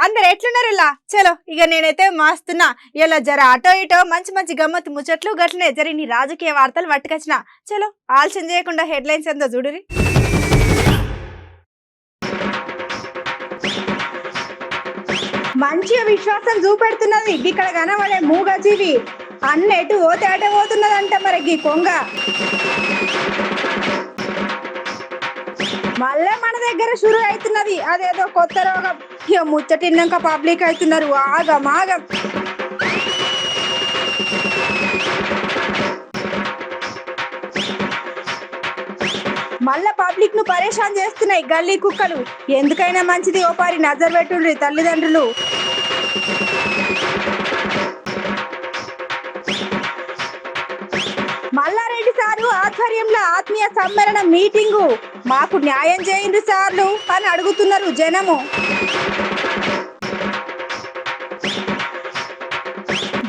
అందరు ఎట్లున్నారు ఇలా చలో ఇక నేనైతే మాస్తున్నా ఇలా జర అటో ఇటో మంచి మంచి గమ్మత్తు ముచ్చట్లు గట్లనే జరిని రాజకీయ వార్తలు పట్టుకొచ్చిన చలో ఆలస్యం చేయకుండా హెడ్లైన్స్ ఎంతో చూడురి. మంచిగా విశ్వాసం చూపెడుతున్నది ఇక్కడ కనబడే మూగజీవి అన్నెటు ఓతే అటే పోతున్నదంట మరి ఈ కొంగ మళ్ళీ మన దగ్గర షురు అవుతున్నది అదేదో కొత్త రోగం. ఇక ముచ్చటిన్నాక పబ్లిక్ అవుతున్నారు ఆగం ఆగం. మళ్ళా పబ్లిక్ ను పరేషాన్ చేస్తున్నాయి గల్లీ కుక్కలు. ఎందుకైనా మంచిది ఓ పారి నజర్ పెట్టుండ్రి తల్లిదండ్రులు. మల్లారెడ్డి సారు ఆధ్వర్యంలో ఆత్మీయ సమ్మేళన మీటింగు. మాకు న్యాయం చేయండి సార్లు అని అడుగుతున్నారు జనము.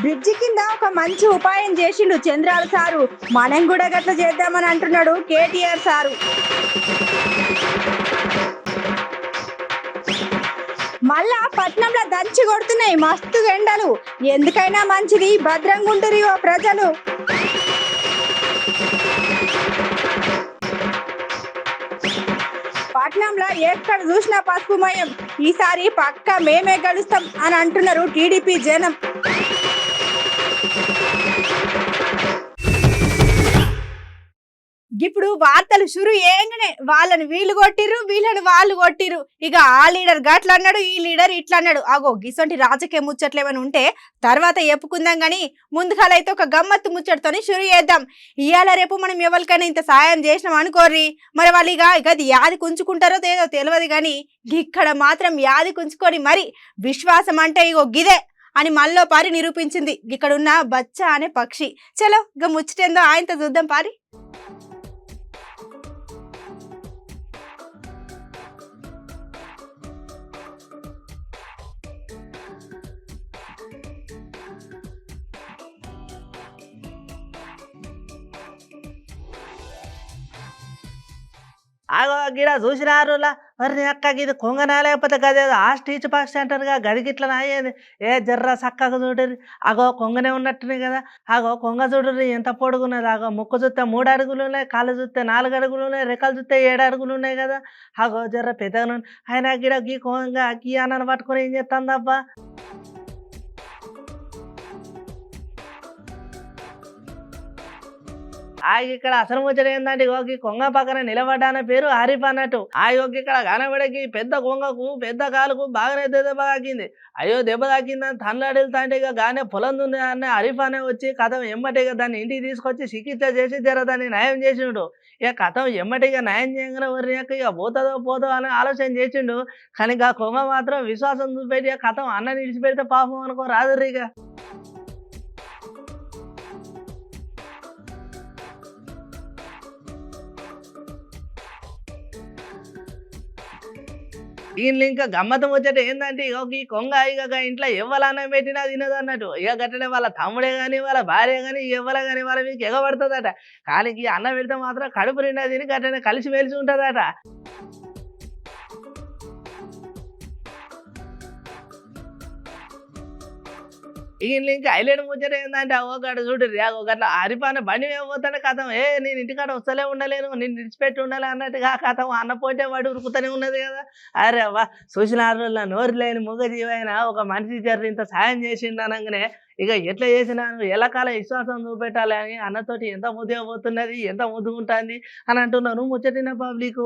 బ్రిడ్జి కింద ఒక మంచి ఉపాయం చేసిండు చంద్రాల సారు. మనం కూడా గట్ల చేద్దామని అంటున్నాడు కేటీఆర్ సారు. మళ్ళా పట్నంలో దంచి కొడుతున్నాయి మస్తు ఎండలు. ఎందుకైనా మంచిది భద్రంగుంటురి ఓ ప్రజలు. పట్నంలో ఎక్కడ చూసినా పసుపుమయం. ఈసారి పక్కా మేమే గెలుస్తాం అని అంటున్నారు టీడీపీ జనం. ఇప్పుడు వార్తలు షురు ఏంగానే వాళ్ళని వీళ్ళు కొట్టిర్రు వీళ్ళని వాళ్ళు కొట్టిర్రు. ఇక ఆ లీడర్ గట్ల అన్నాడు ఈ లీడర్ ఇట్లా అన్నాడు. అగో గిసంటి రాజకీయ ముచ్చట్లు ఏమైనా ఉంటే తర్వాత చెప్పుకుందాం గాని ముందుకాలైతే ఒక గమ్మత్తు ముచ్చటతోని షురు చేద్దాం. ఇవాళ రేపు మనం ఎవరికైనా ఇంత సాయం చేసినాం అనుకోర్రి మరి వాళ్ళు ఇక అది యాది కుంచుకుంటారో ఏదో తెలియదు కానీ ఇక్కడ మాత్రం యాది కుంచుకొని మరి విశ్వాసం అంటే ఇగో గిదే అని మళ్ళీ పారి నిరూపించింది ఇక్కడున్న బచ్చా అనే పక్షి. చలో ఇక ముచ్చటేందో ఆయనతో చూద్దాం పారి. ఆగో గిడ చూసినారులా మరి అక్క ఇది కొంగనా లేకపోతే గదేదో ఆస్టీచ్ పక్షి అంటారుగా గది గిట్ల నాయేది ఏ జర్ర చక్కగా చూడరు. అగో కొంగనే ఉన్నట్టునే కదా. అగో కొంగ చూడరు ఎంత పొడుగున్నది. అగో ముక్కు చూస్తే 3 అడుగులు ఉన్నాయి, కాళ్ళు చూస్తే 4 అడుగులు ఉన్నాయి, రెక్కలు చూస్తే 7 అడుగులు ఉన్నాయి కదా. అగో జర్ర పెద్దగా ఆయన గిడ గీ కొంగ గీ అన్నను పట్టుకొని ఏం చేస్తుందబ్బా. ఇక్కడ అసలు ముచ్చట ఏందంటే యోగి కొంగ పక్కన నిలబడ్డాన పేరు ఆరిఫ్ అన్నట్టు. ఆ యోగి ఇక్కడ కనబడకి పెద్ద కొంగకు పెద్ద కాలుకు బాగానే దెబ్బ తాకింది. అయ్యో దెబ్బ తాకిందని తనలాడిల్తా అంటే ఇక గానే పొలం దున్ని అన్న ఆరిఫ్ అనే వచ్చి కథం ఎమ్మటిగా దాన్ని ఇంటికి తీసుకొచ్చి చికిత్స చేసి జర దాన్ని నయం చేసిండు. ఇక కథం ఎమ్మటిగా నయం చేయగానే వర్రియాక ఇక పోతుందో అని ఆలోచన చేసిండు. కానీ ఇక కొంగ మాత్రం విశ్వాసం చూపెట్టి కథం అన్న నిలిచిపెడితే పాపం అనుకో రాదుర్రి. ఇక దీనిలో ఇంకా గమ్మతం వచ్చేట ఏంటంటే ఈ కొంగ ఇక ఇంట్లో ఎవ్వలన్నా పెట్టినా తినదు అన్నట్టు. ఇక గట్టనే వాళ్ళ తమ్ముడే కానీ వాళ్ళ భార్య కానీ ఎవ్వల కానీ వాళ్ళ మీకు ఎగబడుతుందట. కానీ ఈ అన్నం పెడితే మాత్రం కడుపు నిండా తిని గట్టనే కలిసి మెలిసి ఉంటుందట. ఈయన ఇంకా హైలైట్ ముచ్చట ఏంటంటే ఒకటి చూడరు ఒకట్లా ఆరిపాన బండి పోతానే కథం నేను ఇంటికాడ వస్తలే ఉండలేను నేను విడిచిపెట్టి ఉండాలి అన్నట్టుగా కథం అన్న పోతే వాడు ఉరుకుతూనే ఉన్నది కదా. అరే అవ్వ చూసిన రోజుల్లో నోరు లేని మూగజీవైనా ఒక మనిషి జర్రి ఇంత సాయం చేసిండు అనగానే ఇక ఎట్లా చేసినా ఎల్లకాల విశ్వాసం చూపెట్టాలి అని అన్నతోటి ఎంత ముద్దుగా పోతున్నది ఎంత ముద్దుకుంటుంది అని అంటున్నాను ముచ్చటిన పబ్లిక్.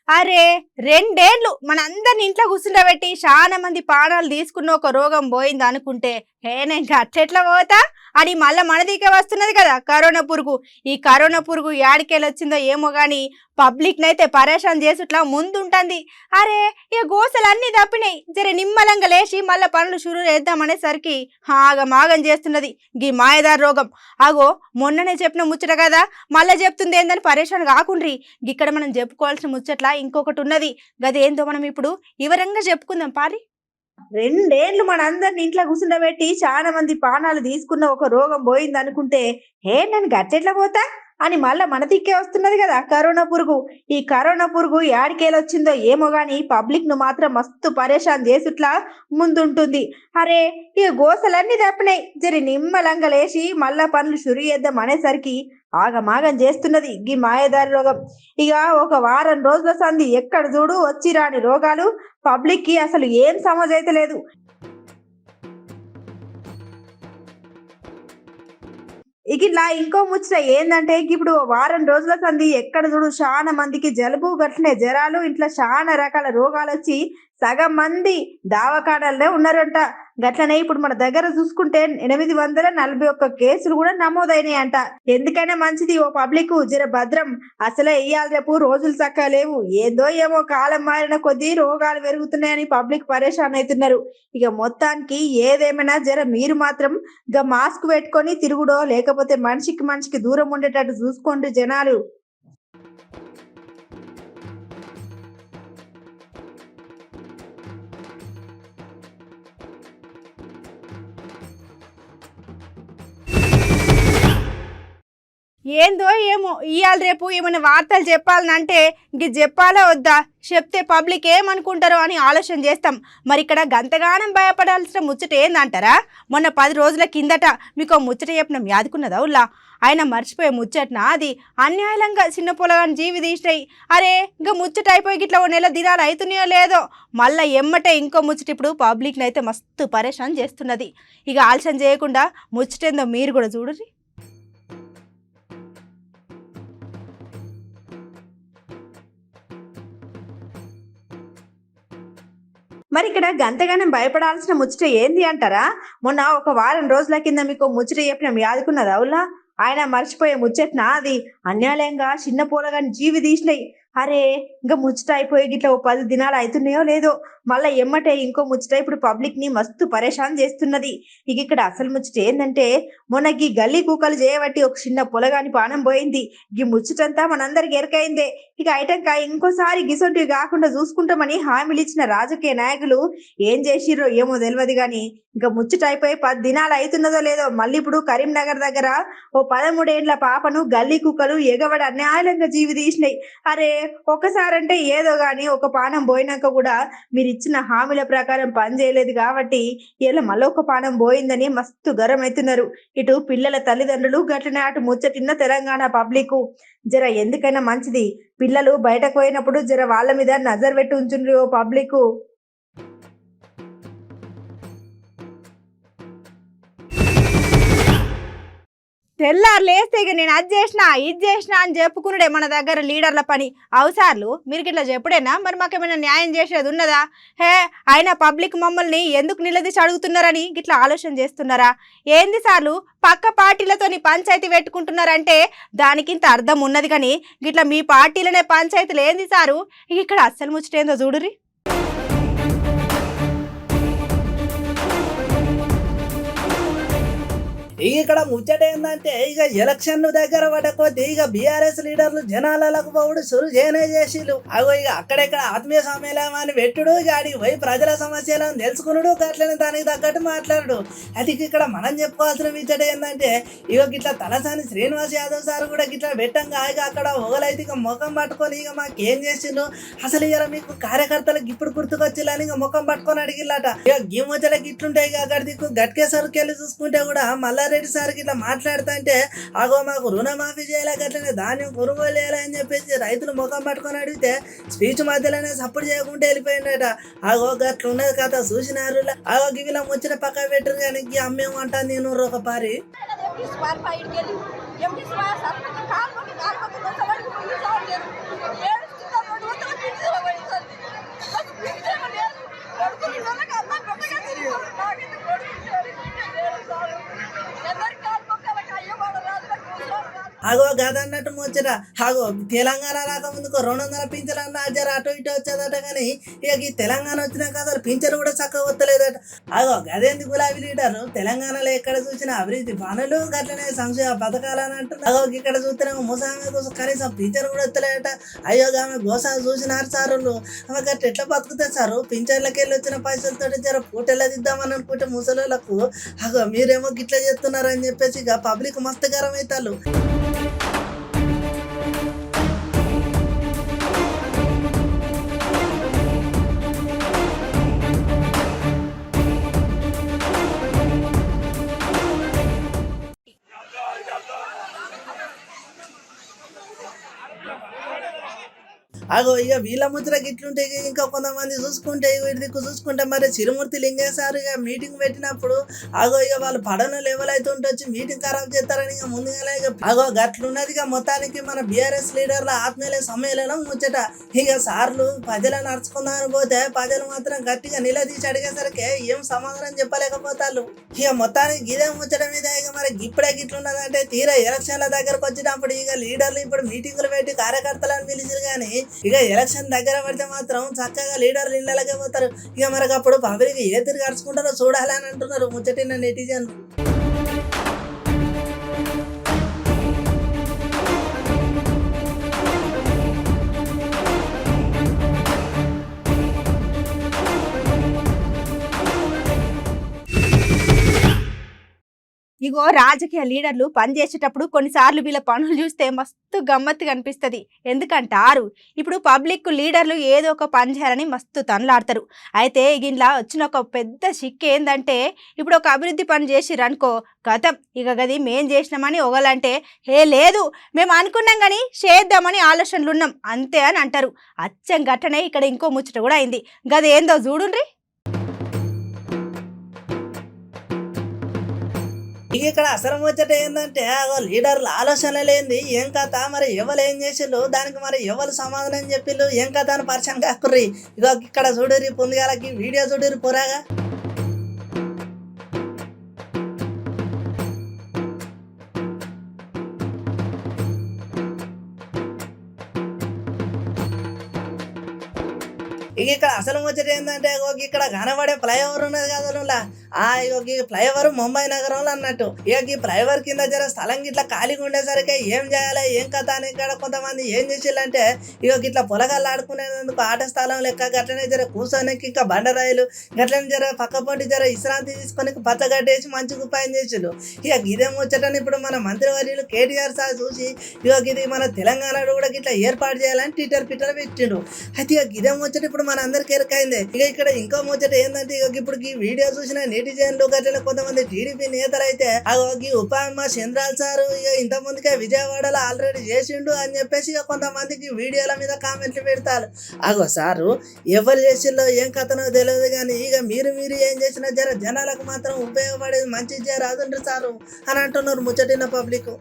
అరే 2 ఏళ్ళు మనందరిని ఇంట్లో కూర్చుండబెట్టి చాలా మంది ప్రాణాలు తీసుకున్న ఒక రోగం పోయింది అనుకుంటే నేను అట్లెట్లా పోతా అని మళ్ళీ మన దిక్కే వస్తున్నది కదా కరోనా పురుగు. ఈ కరోనా పురుగు యాడికెళ్ళి వచ్చిందో ఏమో కానీ పబ్లిక్ నైతే పరేషాన్ చేసుట్లా ముందుంటుంది. అరే ఇక గోసలు అన్నీ తప్పినాయి జర నిమ్మలంగా లేచి మళ్ళీ పనులు షురు చేద్దామనేసరికి ఆగమాగం చేస్తున్నది గీ మాయదార్ రోగం. అగో మొన్ననే చెప్పిన ముచ్చట కదా మళ్ళీ చెప్తుంది ఏందని పరేషాన్ కాకుండ్రి. ఇక్కడ మనం చెప్పుకోవాల్సిన ముచ్చట్లా ఇంకొకటి ఉన్నది. గదేందో మనం ఇప్పుడు వివరంగా చెప్పుకుందాం పారి. రెండేళ్లు మనందరిని ఇంట్లో కూర్చుండబెట్టి చాలా మంది ప్రాణాలు తీసుకున్న ఒక రోగం పోయింది అనుకుంటే నేను గట్టెట్లా పోతా అని మళ్ళా మన దిక్కే వస్తున్నది కదా కరోనా పురుగు. ఈ కరోనా పురుగు యాడికేలొచ్చిందో ఏమో గాని పబ్లిక్ ను మాత్రం మస్తు పరేషాన్ చేసుట్లా ముందుంటుంది. అరే ఇక గోసలన్నీ తప్పినాయి, జరి నిమ్మలంగా లేచి మళ్ళా పనులు షురు చేద్దాం అనేసరికి ఆగమాగం చేస్తున్నది గీ మాయదారి రోగం. ఇక ఒక వారం రోజుల సంది ఎక్కడ చూడు వచ్చి రాని రోగాలు. పబ్లిక్ కి అసలు ఏం సమజ్ లేదు. ఇక ఇట్లా ఇంకో ముచ్చట ఏందంటే ఇప్పుడు వారం రోజుల సంది ఎక్కడ చూడు చాలా మందికి జలుబు గట్లనే జ్వరాలు ఇంట్లో చాలా రకాల రోగాలు వచ్చి సగం మంది దావకాడల్లో ఉన్నారంట. గట్లనే ఇప్పుడు మన దగ్గర చూసుకుంటే 841 కేసులు కూడా నమోదైనాయి అంట. ఎందుకైనా మంచిది ఓ పబ్లిక్ జర భద్రం. అసలే ఇయ్యాల రేపు రోజులు చక్కగా లేవు, ఏదో ఏమో కాలం మారిన కొద్దీ రోగాలు పెరుగుతున్నాయని పబ్లిక్ పరేషాన్ అవుతున్నారు. ఇక మొత్తానికి ఏదేమైనా జర మీరు మాత్రం ఇక మాస్క్ పెట్టుకొని తిరుగుడో లేకపోతే మనిషికి దూరం ఉండేటట్టు చూసుకోండి జనాలు. ఏందో ఏమో ఇవాళ రేపు ఏమైనా వార్తలు చెప్పాలనంటే ఇంక చెప్పాలా వద్దా, చెప్తే పబ్లిక్ ఏమనుకుంటారో అని ఆలోచన చేస్తాం. మరి ఇక్కడ గంతగానం భయపడాల్సిన ముచ్చట ఏందంటారా? మొన్న 10 రోజుల కిందట మీకు ముచ్చట చెప్పినాం, యాదుకున్నదా ఉల్లా? ఆయన మర్చిపోయే ముచ్చటనా అది? అన్యాయంగా చిన్న పొలగాని జీవి తీసినాయి. అరే ఇంకా ముచ్చట అయిపోయి ఇట్లా 1 నెల దినాలు అవుతున్నాయో లేదో మళ్ళీ ఎమ్మటే ఇంకో ముచ్చట ఇప్పుడు పబ్లిక్ని అయితే మస్తు పరేషాన్ చేస్తున్నది. ఇక ఆలోచన చేయకుండా ముచ్చటేందో మీరు కూడా చూడండి. మరి ఇక్కడ గంతగానం భయపడాల్సిన ముచ్చట ఏంది అంటారా? మొన్న ఒక వారం రోజుల కింద మీకు ముచ్చట చెప్పినాం, యాదుకున్నదా ఉల్లా? ఆయన మర్చిపోయే ముచ్చటనా అది? అన్యాయంగా చిన్న పోలగాని జీవి తీసినాయి. అరే ఇంకా ముచ్చట అయిపోయి గిట్లా 10 దినాలు అవుతున్నాయో లేదో మళ్ళీ ఎమ్మటే ఇంకో ముచ్చట ఇప్పుడు పబ్లిక్ ని మస్తు పరేషాన్ చేస్తున్నది. ఇక ఇక్కడ అసలు ముచ్చట ఏంటంటే మొన్న గీ గల్లీ కూకలు చేయబట్టి ఒక చిన్న పొలగాని పానం పోయింది. గీ ముచ్చటంతా మనందరికి ఎరకైందే. ఇక ఐటంకా ఇంకోసారి గిసొంటివి కాకుండా చూసుకుంటామని హామీలు ఇచ్చిన రాజకీయ నాయకులు ఏం చేసిర్రో ఏమో తెలియదు గాని ఇంకా ముచ్చట అయిపోయి 10 దినాలు అవుతున్నదో లేదో మళ్ళీ ఇప్పుడు కరీంనగర్ దగ్గర ఓ 13 ఏళ్ల పాపను గల్లీ కుక్కలు ఎగబడి అన్యాయంగా జీవి తీసినాయి. అరే ఒకసారంటే ఏదో గాని ఒక పానం పోయినాక కూడా మీరు ఇచ్చిన హామీల ప్రకారం పని చేయలేదు కాబట్టి ఇలా మళ్ళొక పానం పోయిందని మస్తు గరం అవుతున్నారు ఇటు పిల్లల తల్లిదండ్రులు. గట్లనే అటు ముచ్చటిన్న తెలంగాణ పబ్లిక్. జర ఎందుకైనా మంచిది పిల్లలు బయటకు పోయినప్పుడు జర వాళ్ళ మీద నజర్ పెట్టి ఉంచుండ్రి ఓ పబ్లిక్. తెల్లారు లేస్తే ఇక నేను అది చేసినా ఇది చేసినా అని చెప్పుకున్నాడే మన దగ్గర లీడర్ల పని. అవసార్లు మీరు ఇట్లా చెప్పుడేనా? మరి మాకేమైనా న్యాయం చేసేది ఉన్నదా? హే అయినా పబ్లిక్ మమ్మల్ని ఎందుకు నిలదీసి అడుగుతున్నారని ఇట్లా ఆలోచన చేస్తున్నారా ఏంది? సార్లు పక్క పార్టీలతోని పంచాయతీ పెట్టుకుంటున్నారంటే దానికింత అర్థం ఉన్నది కానీ గిట్లా మీ పార్టీలనే పంచాయతీలు ఏంది సారు? ఇక్కడ అస్సలు ముచ్చటేందో చూడురి. ఇక్కడ ముచ్చట ఏంటంటే ఇక ఎలక్షన్లు దగ్గర పడకొద్ది ఇక బీఆర్ఎస్ లీడర్లు జనాలకు పోవుడు సురు చేసిళ్ళు. అగో ఇక అక్కడెక్కడ ఆత్మీయ సమ్మేళనాన్ని పెట్టుడు, ఇక ఆడికి పోయి ప్రజల సమస్యలను తెలుసుకున్నాడు, అట్లనే దానికి తగ్గట్టు మాట్లాడు. అది ఇక్కడ మనం చెప్పుకోవాల్సిన ముచ్చట ఏంటంటే ఇక గిట్లా తలసాని శ్రీనివాస్ యాదవ్ సార్ కూడా గిట్లా పెట్టంగా ఇక అక్కడ ఒకలైతే ఇక ముఖం పట్టుకొని ఇక మాకేం చేసిండు అసలు ఇక మీకు కార్యకర్తలకు ఇప్పుడు గుర్తుకొచ్చిల్లని ఇక ముఖం పట్టుకొని అడిగిల్లట. ఇక గీ ముచ్చట గిట్లుంటాయి ఇక అక్కడ దిక్కు గట్కేసరికి వెళ్ళి చూసుకుంటే కూడా మల్లారెడ్డి సార్కి ఇట్లా మాట్లాడుతుంటే అగో మాకు రుణమాఫీ చేయాలి, అట్లనే ధాన్యం కొనుగోలు చేయాలి అని చెప్పేసి రైతులు ముఖం పట్టుకొని అడిగితే స్పీచ్ మధ్యలోనే సపోర్ట్ చేయకుండా వెళ్ళిపోయిందట. అగో గట్ల ఉన్నది కథ చూసినారు. అగో గివిలా ముచ్చిన పక్క పెట్టరు కానీ అమ్మేమో అంటాను నేను ఒక పారి. ఆగో గదన్నట్టు ముచ్చట. ఆగో తెలంగాణ రాకముందుకు 200 పింఛన్ అన్న జర అటు ఇటు వచ్చేదట, కానీ ఇక ఈ తెలంగాణ వచ్చినాక అసలు పింఛన్ కూడా చక్కగా వస్తలేదట. ఆగో గదేంది గులాబీ లీడర్, తెలంగాణలో ఎక్కడ చూసినా అభివృద్ధి పనులు గట్లనే సంక్షేమ పథకాలని అంటున్నారు. అగో ఇక్కడ చూస్తేనేమో ముసామె కోసం కనీసం పింఛన్ కూడా వస్తలేదట. అయ్యో ఆమె గోసా చూసినారు సారులు. ఆమె గట్ట ఎట్లా బతుకుతాయి సారు, పింఛన్లకి వెళ్ళి వచ్చిన పైసలతో జర పూటెల్లా దిద్దామని అనుకుంటే ముసలోళ్ళకు అగో మీరేమో గిట్లా చేస్తున్నారు అని చెప్పేసి ఇక పబ్లిక్ మస్తు గరం అవుతారు. అగో ఇక వీళ్ళ ముద్రకి ఇట్లుంటే ఇంకా కొంతమంది చూసుకుంటే వీడి దిక్కు చూసుకుంటే మరి చిరుమూర్తి లింగేశ్వర్ ఇక మీటింగ్ పెట్టినప్పుడు అగో ఇక వాళ్ళు పడన లెవెల్ అయితే ఉంటే వచ్చి మీటింగ్ ఖరాబ్ చేస్తారని ఇక ముందుగానే అగో గట్లున్నది. ఇక మొత్తానికి మన బీఆర్ఎస్ లీడర్ల ఆత్మీయ సమ్మేళనం ముచ్చట. ఇక సార్లు ప్రజలను నడుచుకుందామని పోతే ప్రజలు మాత్రం గట్టిగా నిలదీసి అడిగేసరికి ఏం సమాధానం చెప్పలేకపోతారు. ఇక మొత్తానికి ఇదే ముచ్చట మీద ఇక మరి ఇప్పుడే గిట్లున్నదంటే తీరా ఎలక్షన్ల దగ్గరకు వచ్చినప్పుడు ఇక లీడర్లు ఇప్పుడు మీటింగులు పెట్టి కార్యకర్తలను పిలిచారు, కానీ ఇక ఎలక్షన్ దగ్గర పడితే మాత్రం చక్కగా లీడర్లు ఇళ్ళకే పోతారు. ఇక మనకు అప్పుడు పబ్లిక్ ఏ తిరిగి అడుచుకుంటారో చూడాలి అని అంటున్నారు ముచ్చటిన నెటిజన్లు. ఇగో రాజకీయ లీడర్లు పనిచేసేటప్పుడు కొన్నిసార్లు వీళ్ళ పనులు చూస్తే మస్తు గమ్మత్తుగా అనిపిస్తుంది. ఎందుకంటారు ఇప్పుడు పబ్లిక్ లీడర్లు ఏదో ఒక పని చేయాలని మస్తు తనలాడతారు. అయితే ఇలా వచ్చిన ఒక పెద్ద షిక్ ఏంటంటే ఇప్పుడు ఒక అభివృద్ధి పని చేసిరనుకో గతం ఇక గది మేం చేసినామని ఒకలంటే ఏ లేదు మేము అనుకున్నాం కానీ చేద్దామని ఆలోచనలు ఉన్నాం అంతే అని అంటారు. అచ్చం గట్టనే ఇక్కడ ఇంకో ముచ్చట కూడా అయింది. గది ఏందో చూడుండ్రి. ఇక ఇక్కడ అసలు ముచ్చట ఏంటంటే లీడర్లు ఆలోచన లేని ఏం కథ, మరి ఎవరు ఏం చేసిళ్ళు, దానికి మరి ఎవరు సమాధానం చెప్పిళ్ళు, ఏం కథ అని పరిచయం కాకుర్రి. ఇక ఇక్కడ చూడరి పొందుగాలకి వీడియో చూడరి పొరాగా. ఇక ఇక్కడ అసలు ముచ్చట ఏంటంటే ఇక్కడ కనబడే ఫ్లైఓవర్ ఉన్నది కదా, ఈ ఫ్లైఓవర్ ముంబై నగరంలో అన్నట్టు. ఇక ఈ ఫ్లైఓవర్ కింద జర స్థలం గిట్లా ఖాళీగా ఉండేసరికి ఏం చేయాలి ఏం కథ అని ఇక్కడ కొంతమంది ఏం చేసిల్లంటే ఇక ఇట్లా పొలగాళ్ళు ఆడుకునేందుకు ఆట స్థలం లెక్క గట్లనే జర కూర్చోనికి ఇంకా బండరాయిలు గట్లనే జర పక్కపొంటి జర విశ్రాంతి తీసుకొని పచ్చగడ్డేసి మంచి ఉపాయం చేసిళ్ళు. ఇక ఇదే ముచ్చటని ఇప్పుడు మన మంత్రివర్యులు కేటీఆర్ సార్ చూసి ఇక ఇది మన తెలంగాణలో కూడా ఇట్లా ఏర్పాటు చేయాలని ట్విట్టర్ పెట్టిండు. అయితే ఇక ఇదే ముచ్చట ఇప్పుడు మన అందరికి ఎరకైంది. ఇక ఇక్కడ ఇంకో ముచ్చట ఏంటంటే ఇక ఇప్పుడు ఈ వీడియో చూసిన నెటిజన్లు గట్ల కొంతమంది టీడీపీ నేతలు అయితే ఈ ఉపాయమ్మ చంద్రాల్ సారు ఇక ఇంత ముందుకే విజయవాడలో ఆల్రెడీ చేసిండు అని చెప్పేసి ఇక కొంతమందికి వీడియోల మీద కామెంట్లు పెడతారు. అగో సారు ఎవరు చేసిందో ఏం కథనో తెలియదు, కానీ ఇక మీరు ఏం చేసినా జర జనాలకు మాత్రం ఉపయోగపడేది మంచి చేయరాదుండ్రు సారు అని అంటున్నారు ముచ్చటిన పబ్లిక్.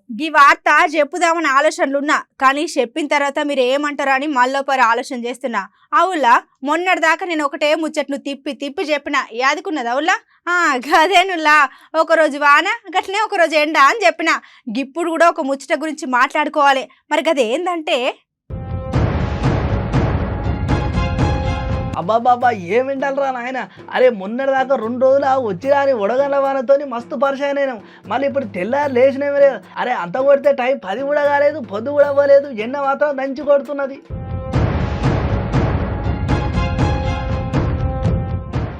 ఈ వార్త చెప్పుదామని ఆలోచనలున్నా, కానీ చెప్పిన తర్వాత మీరు ఏమంటారో అని మళ్ళొపరి ఆలోచన చేస్తున్నా. అవులా మొన్నటిదాకా నేను ఒకటే ముచ్చట్లు తిప్పి చెప్పిన యాదుకున్నది. అవులా గదేనులా ఒకరోజు వాన గట్లనే ఒకరోజు ఎండ అని చెప్పిన. ఇప్పుడు కూడా ఒక ముచ్చట గురించి మాట్లాడుకోవాలి. మరి గదేందంటే అబ్బాబాబా ఏం వింటారా నాయన. అరే మొన్నటిదాకా 2 రోజులు వచ్చిరాని ఉడగల వానతోని మస్తు పరిచయం అయినాం. మళ్ళీ ఇప్పుడు తెల్లారు లేచినవి లేదు. అరే అంత కొడితే టైం 10 కూడా కాలేదు, పొద్దు కూడా అవ్వలేదు, ఎండ మాత్రం దంచి కొడుతున్నది.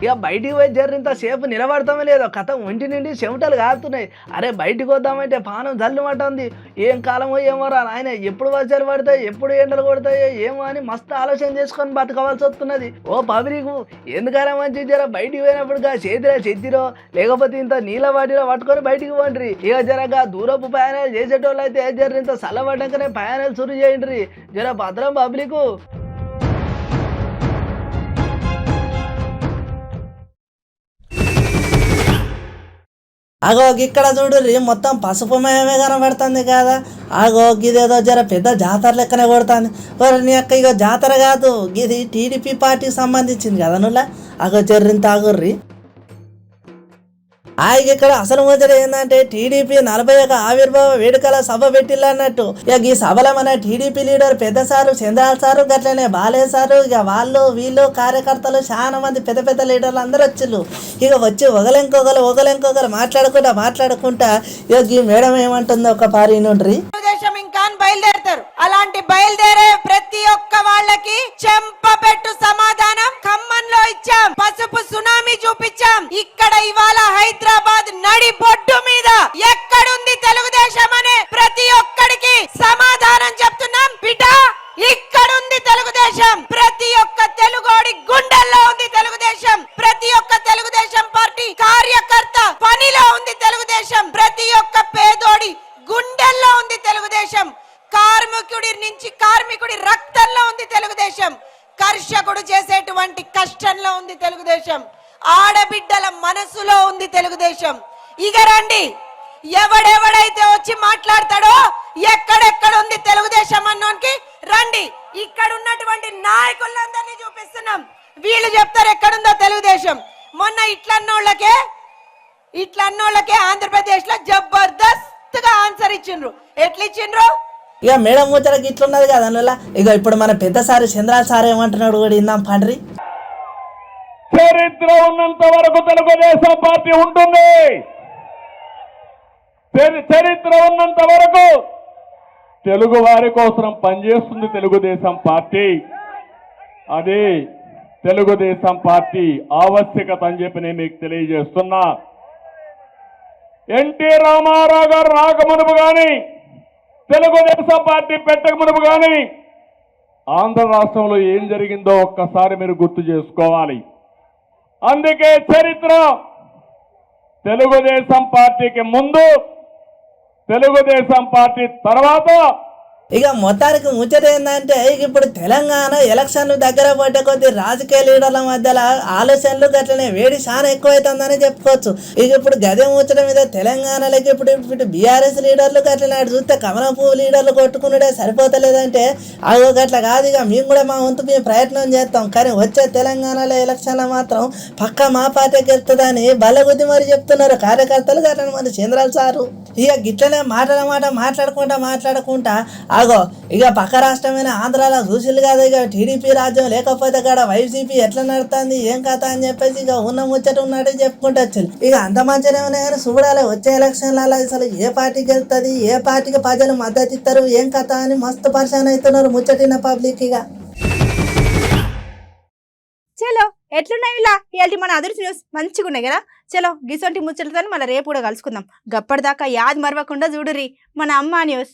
ఇక బయటికి పోయి జర్రింత సేపు నిలబడతామే లేదో కథ ఒంటి నుండి చెమటలు కారుతున్నాయి. అరే బయటికి వద్దామంటే పానం జల్లుమంటుంది. ఏం కాలమో ఏమో రా నాయన, ఎప్పుడు వర్షాలు పడతాయి ఎప్పుడు ఎండలు కొడతాయో ఏమో అని మస్తు ఆలోచన చేసుకొని బతకవలసి వస్తున్నది. ఓ పబ్లికు ఎందుకైనా మంచి జర బయటికి పోయినప్పుడుగా చేతిలో చెత్తిరో లేకపోతే ఇంత నీళ్ళ వాటిలో పట్టుకొని బయటికి పోండి. ఇక జరగా దూరపు ప్రయాణాలు చేసేటోళ్ళు అయితే జర్రింత చల్లబడ్డాకనే ప్రయాణాలు సురు చేయండి. జర భద్రం పబ్లికు. అగో ఇక్కడ చూడుర్రి మొత్తం పసుపుమయమే కనబడుతుంది కదా. అగో గిదేదో జర పెద్ద జాతర లెక్కనే కొడుతుంది. నీ అక్క ఇక జాతర కాదు, ఇది టీడీపీ పార్టీకి సంబంధించింది కదా నువ్వులా. అగో జర్రింత ఆగుర్రి. ఇక్కడ అసలు ముచ్చట ఏంటంటే టీడీపీ 41 ఆవిర్భావ వేడుకల సభ పెట్టిల్లు అన్నట్టు. ఇక ఈ సభలో మన టీడీపీ లీడర్ పెద్ద సారు చంద్రాల సారు గట్లనే బాలే సారు ఇక వాళ్ళు వీళ్ళు కార్యకర్తలు చాలా మంది పెద్ద పెద్ద లీడర్లు అందరూ వచ్చిళ్ళు. ఇక వచ్చి ఒకలెంకొకరు మాట్లాడుకుంటా ఇక ఈ మేడం ఏమంటుందో ఒక పారి నుండ్రి. ఇంకా బయలుదేరతారు. అలాంటి బయలుదేరే ప్రతి ఒక్క వాళ్ళకి చెంపపెట్టు సమాధానం ఖమ్మంలో ఇచ్చాం. పసుపు సునామీ చూపించాం. ఇక్కడ ఇవాళ హైదరాబాద్ నడి బొడ్డు మీద ఎక్కడుంది తెలుగుదేశం అనే ప్రతి ఒక్కడికి సమాధానం చెప్తున్నాం. బిడ్డ ఇక్కడుంది తెలుగుదేశం. ప్రతి ఒక్క తెలుగోడి గుండెల్లో ఉంది తెలుగుదేశం. ప్రతి ఒక్క తెలుగుదేశం పార్టీ కార్యకర్త పనిలో ఉంది తెలుగుదేశం. ప్రతి ఒక్క పేదోడి గుండెల్లో ఉంది తెలుగుదేశం. కార్మికుడి రక్తంలో ఉంది తెలుగుదేశం. కర్షకుడు చేసేటువంటి కష్టంలో ఉంది తెలుగుదేశం. ఆడబిడ్డల మనసులో ఉంది తెలుగుదేశం. ఇక రండి, ఎవడెవడైతే వచ్చి మాట్లాడతాడో ఎక్కడెక్కడ ఉంది తెలుగుదేశం అన్నోనికి రండి. ఇక్కడ ఉన్నటువంటి నాయకులందరినీ చూపిస్తున్నాం. వీళ్ళు చెప్తారు ఎక్కడుందో తెలుగుదేశం. మొన్న ఇట్లన్నోళ్ళకే ఆంధ్రప్రదేశ్ లో జబర్దస్త్ గా ఆన్సర్ ఇచ్చిండ్రు. ఎట్లా ఇచ్చిండ్రు? ఇక మేడం ముచ్చటకి ఇట్లున్నది కదా అందువల్ల. ఇక ఇప్పుడు మన పెద్ద సారి చంద్రాల సార్ ఏమంటున్నాడు కూడా ఇందాం పండ్రి. చరిత్ర ఉన్నంత వరకు తెలుగుదేశం పార్టీ ఉంటుంది. చరిత్ర ఉన్నంత వరకు తెలుగు వారి కోసం పనిచేస్తుంది తెలుగుదేశం పార్టీ. అది తెలుగుదేశం పార్టీ ఆవశ్యకత అని చెప్పి నేను మీకు తెలియజేస్తున్నా. ఎన్టీ రామారావు గారు రాకమునుపు కానీ తెలుగుదేశం పార్టీ పెట్టక మునుపు కానీ ఆంధ్ర రాష్ట్రంలో ఏం జరిగిందో ఒక్కసారి మీరు గుర్తు చేసుకోవాలి. అందుకే చరిత్ర తెలుగుదేశం పార్టీకి ముందు, తెలుగుదేశం పార్టీ తర్వాత. ఇక మొత్తానికి ముచ్చట ఏంటంటే ఇప్పుడు తెలంగాణ ఎలక్షన్లు దగ్గర పడ్డ కొద్ది రాజకీయ లీడర్ల మధ్యలో ఆలోచనలు గట్లనే వేడి చాలా ఎక్కువైతుందని చెప్పుకోవచ్చు. ఇక ఇప్పుడు గదే ముచ్చట మీద తెలంగాణలోకి ఇప్పుడు బీఆర్ఎస్ లీడర్లు గట్లనే అటు చూస్తే కమలం పువ్వు లీడర్లు కొట్టుకున్నాడే సరిపోతలేదంటే అదో గట్ల కాదు. ఇక మేము కూడా మా వంతు మేము ప్రయత్నం చేస్తాం. కానీ వచ్చే తెలంగాణలో ఎలక్షన్లో మాత్రం పక్కా మా పార్టీకి వెళ్తుందని బల్లగుద్ది మరి చెప్తున్నారు కార్యకర్తలు గట్ల మంది చంద్రాల సారు. ఇక గిట్లనే మాట్లాడుకుంటా ఆగో ఇక పక్క రాష్ట్రమైన ఆంధ్రాలో చూసిల్లు కాదు. ఇక టీడీపీ రాజ్యం లేకపోతే కాడ వైసీపీ ఎట్లా నడుతుంది ఏం కథ అని చెప్పేసి ఇక ఉన్న ముచ్చట ఉన్నట్టు చెప్పుకుంటూ వచ్చారు. ఇక అంత మంచిగానే ఉన్నాయి కానీ చూడాలి వచ్చే ఎలక్షన్లలో అసలు ఏ పార్టీకి వెళ్తుంది, ఏ పార్టీకి ప్రజలు మద్దతు ఇస్తారు, ఏం కథ అని మస్తు పరిశాన్ అవుతున్నారు ముచ్చటిన పబ్లిక్. ఇక చలో ఎట్లున్నాయి ఇలా ఇవాళ మన అదర్స్ న్యూస్ మంచిగా ఉన్నాయి కదా. చలో గిసొంటి ముచ్చట్లతో మళ్ళీ రేపు కూడా కలుసుకుందాం. గప్పటిదాకా యాద్ మరవకుండా చూడుర్రి మన అమ్మ న్యూస్.